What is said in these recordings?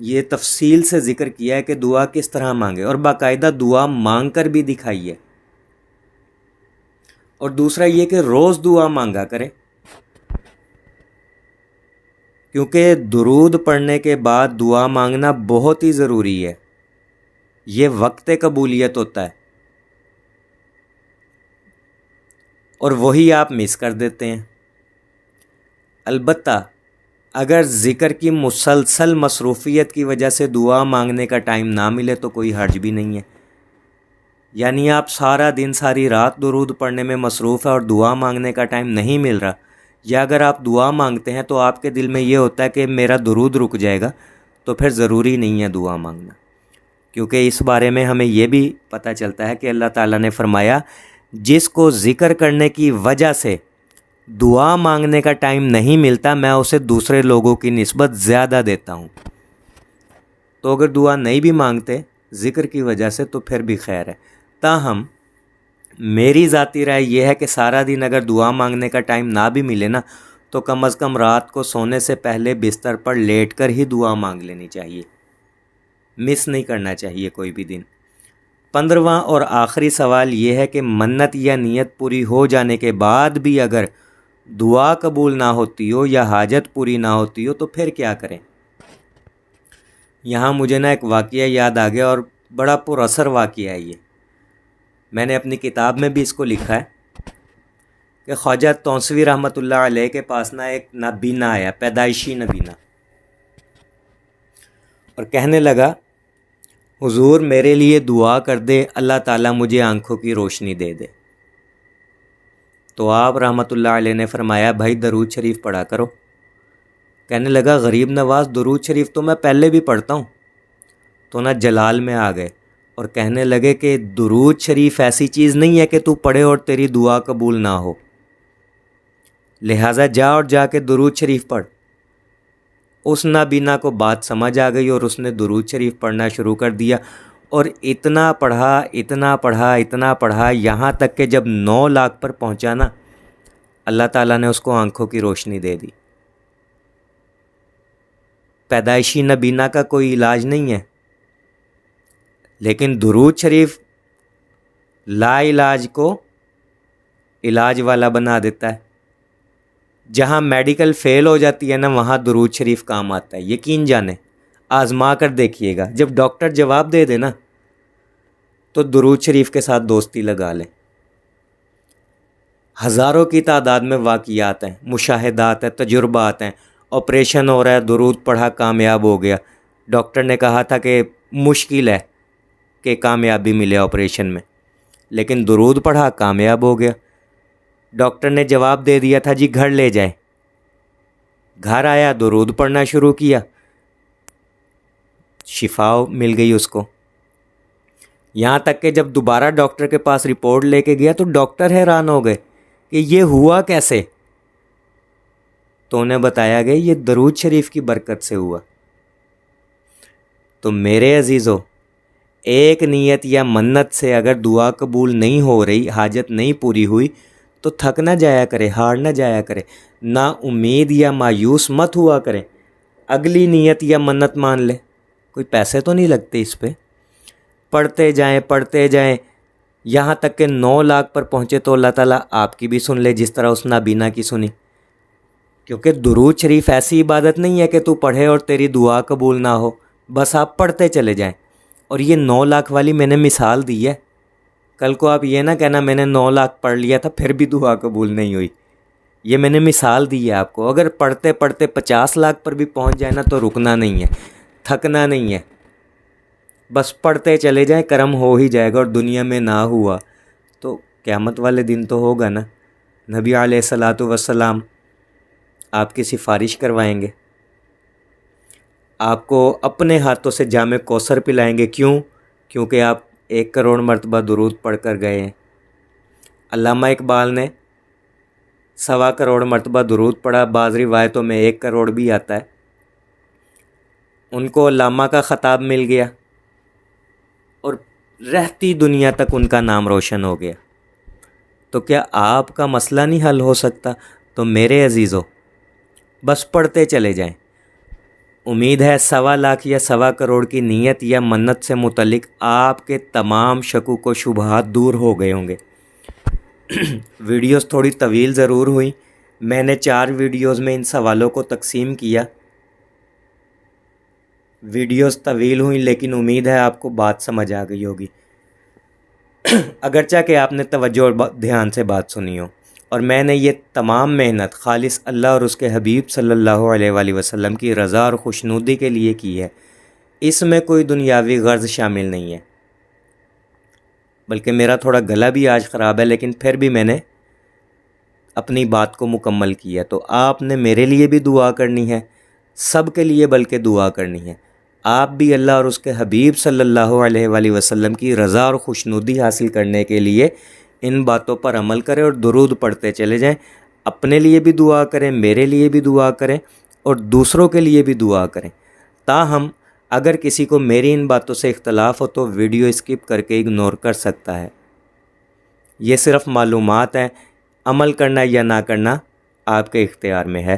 یہ تفصیل سے ذکر کیا ہے کہ دعا کس طرح مانگے، اور باقاعدہ دعا مانگ کر بھی دکھائی ہے۔ اور دوسرا یہ کہ روز دعا مانگا کریں، کیونکہ درود پڑھنے کے بعد دعا مانگنا بہت ہی ضروری ہے، یہ وقت قبولیت ہوتا ہے، اور وہی آپ مس کر دیتے ہیں۔ البتہ اگر ذکر کی مسلسل مصروفیت کی وجہ سے دعا مانگنے کا ٹائم نہ ملے تو کوئی حرج بھی نہیں ہے، یعنی آپ سارا دن ساری رات درود پڑھنے میں مصروف ہے اور دعا مانگنے کا ٹائم نہیں مل رہا، یا اگر آپ دعا مانگتے ہیں تو آپ کے دل میں یہ ہوتا ہے کہ میرا درود رک جائے گا، تو پھر ضروری نہیں ہے دعا مانگنا، کیونکہ اس بارے میں ہمیں یہ بھی پتہ چلتا ہے کہ اللہ تعالیٰ نے فرمایا جس کو ذکر کرنے کی وجہ سے دعا مانگنے کا ٹائم نہیں ملتا میں اسے دوسرے لوگوں کی نسبت زیادہ دیتا ہوں۔ تو اگر دعا نہیں بھی مانگتے ذکر کی وجہ سے تو پھر بھی خیر ہے۔ تاہم میری ذاتی رائے یہ ہے کہ سارا دن اگر دعا مانگنے کا ٹائم نہ بھی ملے نا تو کم از کم رات کو سونے سے پہلے بستر پر لیٹ کر ہی دعا مانگ لینی چاہیے، مس نہیں کرنا چاہیے کوئی بھی دن۔ 15واں اور آخری سوال یہ ہے کہ منت یا نیت پوری ہو جانے کے بعد بھی اگر دعا قبول نہ ہوتی ہو یا حاجت پوری نہ ہوتی ہو تو پھر کیا کریں؟ یہاں مجھے نا ایک واقعہ یاد آ گیا، اور بڑا پر اثر واقعہ ہے یہ، میں نے اپنی کتاب میں بھی اس کو لکھا ہے کہ خواجہ تونسوی رحمۃ اللہ علیہ کے پاس نا ایک نابینا آیا، پیدائشی نابینا، اور کہنے لگا حضور میرے لیے دعا کر دے، اللہ تعالیٰ مجھے آنکھوں کی روشنی دے دے۔ تو آپ رحمۃ اللہ علیہ نے فرمایا بھائی درود شریف پڑھا کرو۔ کہنے لگا غریب نواز درود شریف تو میں پہلے بھی پڑھتا ہوں۔ تو نہ جلال میں آ گئے اور کہنے لگے کہ درود شریف ایسی چیز نہیں ہے کہ تو پڑھے اور تیری دعا قبول نہ ہو، لہٰذا جا اور جا کے درود شریف پڑھ۔ اس نابینا کو بات سمجھ آ گئی اور اس نے درود شریف پڑھنا شروع کر دیا، اور اتنا پڑھا اتنا پڑھا اتنا پڑھا، یہاں تک کہ جب 9 لاکھ پر پہنچا نا اللہ تعالیٰ نے اس کو آنکھوں کی روشنی دے دی۔ پیدائشی نابینا کا کوئی علاج نہیں ہے، لیکن درود شریف لا علاج کو علاج والا بنا دیتا ہے۔ جہاں میڈیکل فیل ہو جاتی ہے نا وہاں درود شریف کام آتا ہے، یقین جانیں، آزما کر دیکھیے گا۔ جب ڈاکٹر جواب دے دے نا تو درود شریف کے ساتھ دوستی لگا لیں۔ ہزاروں کی تعداد میں واقعات ہیں، مشاہدات ہیں، تجربات ہیں۔ آپریشن ہو رہا ہے، درود پڑھا کامیاب ہو گیا، ڈاکٹر نے کہا تھا کہ مشکل ہے کہ کامیابی ملے آپریشن میں، لیکن درود پڑھا کامیاب ہو گیا۔ ڈاکٹر نے جواب دے دیا تھا جی گھر لے جائیں، گھر آیا درود پڑھنا شروع کیا، شفا مل گئی اس کو۔ یہاں تک کہ جب دوبارہ ڈاکٹر کے پاس رپورٹ لے کے گیا تو ڈاکٹر حیران ہو گئے کہ یہ ہوا کیسے؟ تو انہیں بتایا گیا یہ درود شریف کی برکت سے ہوا۔ تو میرے عزیزو، ایک نیت یا منت سے اگر دعا قبول نہیں ہو رہی، حاجت نہیں پوری ہوئی تو تھک نہ جایا کرے، ہار نہ جایا کرے، نا امید یا مایوس مت ہوا کرے، اگلی نیت یا منت مان لے، کوئی پیسے تو نہیں لگتے اس پہ، پڑھتے جائیں یہاں تک کہ 9 لاکھ پر پہنچے تو اللہ تعالیٰ آپ کی بھی سن لے جس طرح اس نابینا کی سنی۔ کیونکہ درود شریف ایسی عبادت نہیں ہے کہ تو پڑھے اور تیری دعا قبول نہ ہو، بس آپ پڑھتے چلے جائیں۔ اور یہ 9 لاکھ والی میں نے مثال دی ہے، کل کو آپ یہ نہ کہنا میں نے 9 لاکھ پڑھ لیا تھا پھر بھی دعا قبول نہیں ہوئی، یہ میں نے مثال دی ہے آپ کو۔ اگر پڑھتے 50 لاکھ پر بھی پہنچ جائے نا تو رکنا نہیں ہے، تھکنا نہیں ہے، بس پڑھتے چلے جائیں، کرم ہو ہی جائے گا۔ اور دنیا میں نہ ہوا تو قیامت والے دن تو ہوگا نا، نبی علیہ الصلاۃ والسلام آپ کی سفارش کروائیں گے، آپ کو اپنے ہاتھوں سے جام کوثر پلائیں گے۔ کیونکہ آپ 1 کروڑ مرتبہ درود پڑھ کر گئے ہیں۔ علامہ اقبال نے 1.25 کروڑ مرتبہ درود پڑھا، بعض روایتوں میں 1 کروڑ بھی آتا ہے۔ ان کو علامہ کا خطاب مل گیا اور رہتی دنیا تک ان کا نام روشن ہو گیا۔ تو کیا آپ کا مسئلہ نہیں حل ہو سکتا؟ تو میرے عزیزو بس پڑھتے چلے جائیں، امید ہے 1.25 یا 1.25 کی نیت یا منت سے متعلق آپ کے تمام شکوک و شبہات دور ہو گئے ہوں گے۔ ویڈیوز تھوڑی طویل ضرور ہوئی، میں نے 4 ویڈیوز میں ان سوالوں کو تقسیم کیا۔ ویڈیوز طویل ہوئیں لیکن امید ہے آپ کو بات سمجھ آ گئی ہوگی، اگرچہ کہ آپ نے توجہ اور دھیان سے بات سنی ہو، اور میں نے یہ تمام محنت خالص اللہ اور اس کے حبیب صلی اللہ علیہ وآلہ وسلم کی رضا اور خوشنودی کے لیے کی ہے۔ اس میں کوئی دنیاوی غرض شامل نہیں ہے، بلکہ میرا تھوڑا گلا بھی آج خراب ہے، لیکن پھر بھی میں نے اپنی بات کو مکمل کیا۔ تو آپ نے میرے لیے بھی دعا کرنی ہے، سب کے لیے بلکہ دعا کرنی ہے۔ آپ بھی اللہ اور اس کے حبیب صلی اللہ علیہ وآلہ وسلم کی رضا اور خوشنودی حاصل کرنے کے لیے ان باتوں پر عمل کریں اور درود پڑھتے چلے جائیں۔ اپنے لیے بھی دعا کریں، میرے لیے بھی دعا کریں، اور دوسروں کے لیے بھی دعا کریں۔ تاہم اگر کسی کو میری ان باتوں سے اختلاف ہو تو ویڈیو اسکپ کر کے اگنور کر سکتا ہے۔ یہ صرف معلومات ہیں، عمل کرنا یا نہ کرنا آپ کے اختیار میں ہے۔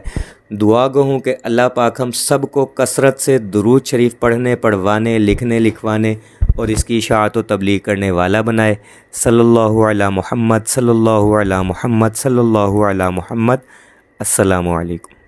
دعا گو ہوں کہ اللہ پاک ہم سب کو کثرت سے درود شریف پڑھنے، پڑھوانے، لکھنے، لکھوانے اور اس کی اشاعت و تبلیغ کرنے والا بنائے۔ صلی اللہ علی محمد، صلی اللہ علی محمد، صلی اللہ علی محمد۔ السلام علیکم۔